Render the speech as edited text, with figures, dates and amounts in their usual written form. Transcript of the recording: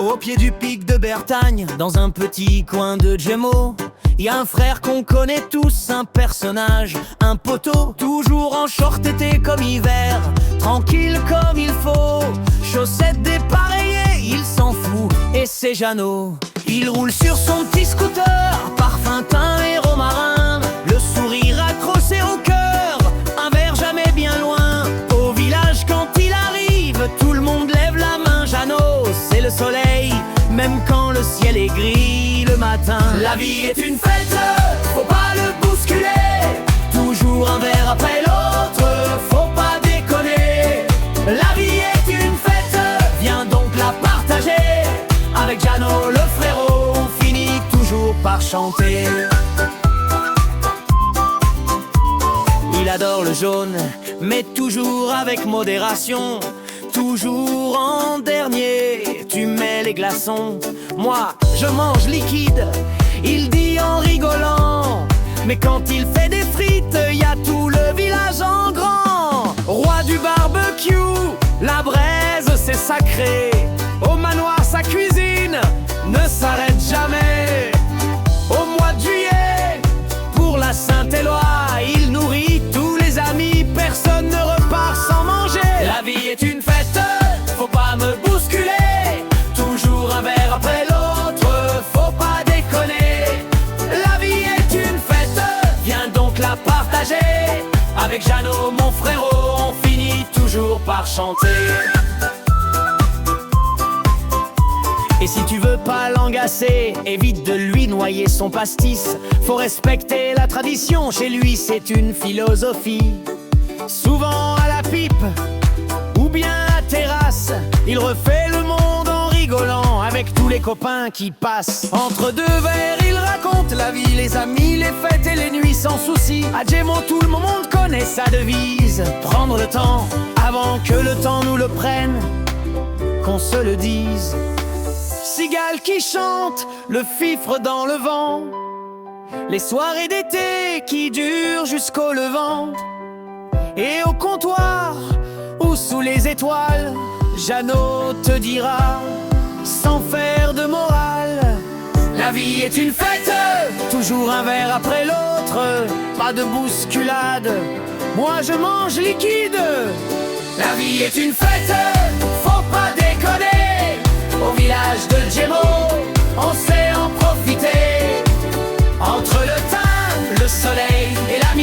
Au pied du pic de Bertagne, dans un petit coin de Gémeaux, y a un frère qu'on connaît tous, un personnage, un poteau, toujours en short été comme hiver, tranquille comme il faut, chaussettes dépareillées, il s'en fout, et c'est Jeannot. Il roule sur son petit scooter, parfum teint et romarin, le sourire accroché au cœur, un verre jamais bien loin. Au village quand il arrive, tout le monde lève la main. Jeannot, c'est le soleil, même quand le ciel est gris le matin. La vie est une fête, faut pas le bousculer, toujours un verre après l'autre, faut pas déconner. La vie est une fête, viens donc la partager, avec Jeannot le frérot, on finit toujours par chanter. Il adore le jaune, mais toujours avec modération. Toujours en dernier, tu mets les glaçons. Moi, je mange liquide, il dit en rigolant. Mais quand il fait des frites, y a tout le village en grand. Roi du barbecue, la braise c'est sacré. Au manoir sa cuisine ne s'arrête jamais. Au mois de juillet, pour la Saint-Éloi, il nourrit tous les amis, personne ne repart sans manger. La vie est une fête, faut pas me bousculer, toujours un verre après l'autre, faut pas déconner. La vie est une fête, viens donc la partager, avec Jeannot mon frérot, on finit toujours par chanter. Et si tu veux pas l'engacer, évite de lui noyer son pastis. Faut respecter la tradition, chez lui c'est une philosophie. Souvent à la pipe, ou bien à terrasse, il refait le monde en rigolant avec tous les copains qui passent. Entre deux verres, il raconte la vie, les amis, les fêtes et les nuits sans souci. À Gémeaux, tout le monde connaît sa devise, prendre le temps avant que le temps nous le prenne, qu'on se le dise. Cigale qui chante, le fifre dans le vent, les soirées d'été qui durent jusqu'au levant. Et au comptoir ou sous les étoiles, Jeannot te dira, sans faire de morale, la vie est une fête, toujours un verre après l'autre, pas de bousculade, moi je mange liquide. La vie est une fête, faut pas déconner, au village de Gémeaux, on sait en profiter. Entre le thym, le soleil et la